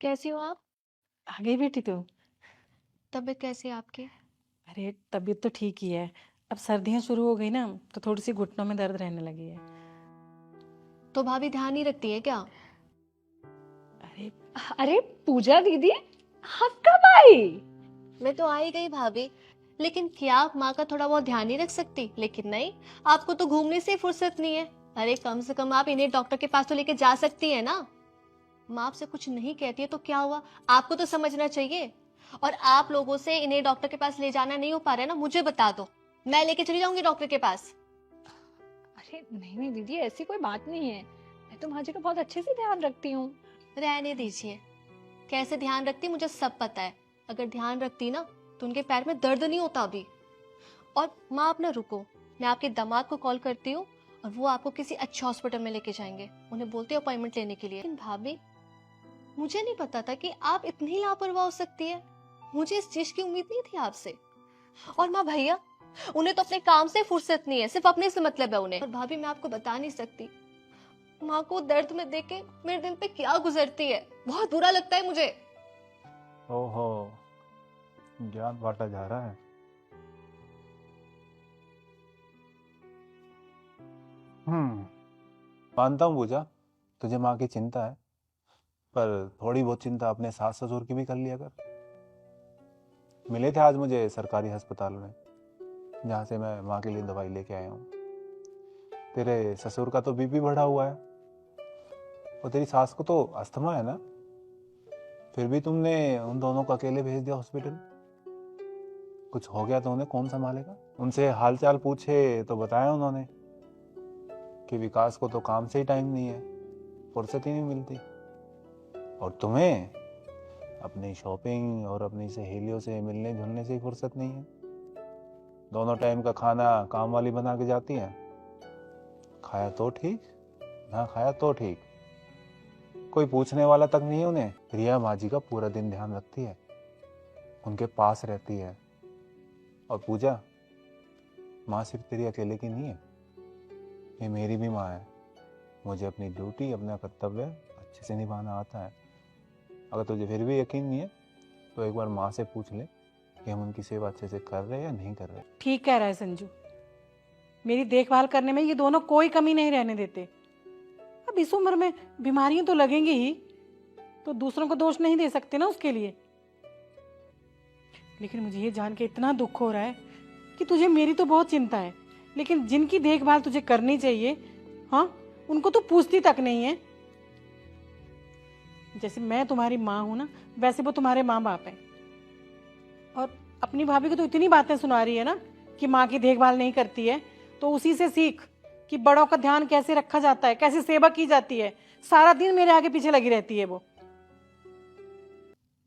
कैसी हो आप? आ गई बेटी तू। तबीयत कैसी है आपकी? अरे तबीयत तो ठीक ही है। अब सर्दियां शुरू हो गई ना, तो थोड़ी सी घुटनों में दर्द रहने लगी है। तो भाभी ध्यान नहीं रखती है क्या? अरे अरे पूजा दीदी, आप कब आई? मैं तो आ ही गई भाभी। लेकिन क्या आप माँ का थोड़ा बहुत ध्यान नहीं रख सकती? लेकिन नहीं, आपको तो घूमने से ही फुर्सत नहीं है। अरे कम से कम आप इन्हें डॉक्टर के पास तो लेके जा सकती है ना। माँ आपसे कुछ नहीं कहती है तो क्या हुआ? आपको तो समझना चाहिए। और आप लोगों से इन्हें डॉक्टर के पास ले जाना नहीं हो पा रहा है ना, मुझे बता दो। मैं लेके चली जाऊंगी डॉक्टर के पास। अरे नहीं नहीं दीदी, ऐसी कोई बात नहीं है। मैं तो माँ जी का बहुत अच्छे से ध्यान रखती हूँ। रहने दीजिए। कैसे ध्यान रखती मुझे सब पता है। अगर ध्यान रखती ना तो उनके पैर में दर्द नहीं होता अभी। और माँ आप ना रुको, मैं आपके दामाद को कॉल करती हूँ और वो आपको किसी अच्छे हॉस्पिटल में लेके जाएंगे। उन्हें बोलते अपॉइंटमेंट लेने के लिए। लेकिन भाभी, मुझे नहीं पता था कि आप इतनी लापरवाह हो सकती है। मुझे इस चीज की उम्मीद नहीं थी आपसे। और माँ भैया, उन्हें तो अपने काम से फुर्सत नहीं है, सिर्फ अपने से मतलब है उन्हें। और भाभी मैं आपको बता नहीं सकती, माँ को दर्द में देख के मेरे दिल पे क्या गुजरती है। बहुत बुरा लगता है मुझे। ओहो, ज्ञान बांटा जा रहा है। हम्म मानता हूँ पूजा, तुझे माँ की चिंता है, पर थोड़ी बहुत चिंता अपने सास ससुर की भी कर लिया कर। मिले थे आज मुझे सरकारी अस्पताल में, जहाँ से मैं माँ के लिए दवाई लेके आया हूँ। तेरे ससुर का तो बीपी बढ़ा हुआ है, और तेरी सास को तो अस्थमा है ना। फिर भी तुमने उन दोनों को अकेले भेज दिया हॉस्पिटल। कुछ हो गया तो उन्हें कौन संभालेगा? उनसे हालचाल पूछे तो बताया उन्होंने कि विकास को तो काम से ही टाइम नहीं है, फुर्सत ही नहीं मिलती, और तुम्हें अपनी शॉपिंग और अपनी सहेलियों से मिलने जुलने से ही फुर्सत नहीं है। दोनों टाइम का खाना काम वाली बना के जाती हैं। खाया तो ठीक, ना खाया तो ठीक, कोई पूछने वाला तक नहीं है उन्हें। रिया माँ जी का पूरा दिन ध्यान रखती है, उनके पास रहती है। और पूजा, माँ सिर्फ तेरी अकेले की नहीं है, ये मेरी भी माँ है। मुझे अपनी ड्यूटी, अपना कर्तव्य अच्छे से निभाना आता है। अगर तुझे फिर भी यकीन नहीं है तो एक बार माँ से पूछ ले कि हम उनकी सेवा अच्छे से कर रहे हैं या नहीं कर रहे। ठीक कह रहा है संजू, मेरी देखभाल करने में ये दोनों कोई कमी नहीं रहने देते। अब इस उम्र में बीमारियां तो लगेंगी ही, तो दूसरों को दोष नहीं दे सकते ना उसके लिए। लेकिन मुझे ये जान के इतना दुख हो रहा है कि तुझे मेरी तो बहुत चिंता है, लेकिन जिनकी देखभाल तुझे करनी चाहिए, हाँ, उनको तो पूछती तक नहीं है। जैसे मैं तुम्हारी माँ हूं ना, वैसे वो तुम्हारे माँ बाप हैं। और अपनी भाभी को तो इतनी बातें सुना रही है ना कि माँ की देखभाल नहीं करती है, तो उसी से सीख कि बड़ों का ध्यान कैसे रखा जाता है, कैसे सेवा की जाती है। सारा दिन मेरे आगे पीछे लगी रहती है वो।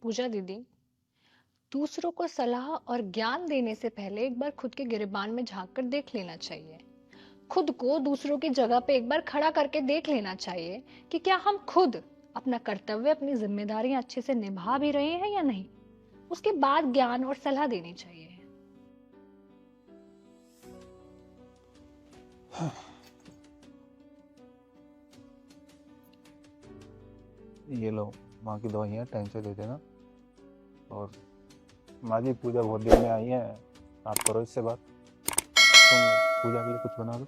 पूजा दीदी, दूसरों को सलाह और ज्ञान देने से पहले एक बार खुद के गिरेबान में झांक कर देख लेना चाहिए। खुद को दूसरों की जगह पे एक बार खड़ा करके देख लेना चाहिए कि क्या हम खुद अपना कर्तव्य, अपनी जिम्मेदारियां अच्छे से निभा भी रहे हैं या नहीं। उसके बाद ज्ञान और सलाह देनी चाहिए। ये लो, माँ की दवाइयाँ टाइम से दे देना। और माँ जी, पूजा बहुत दिन में आई है, आप करो इससे बात। तुम पूजा के लिए कुछ बना दो।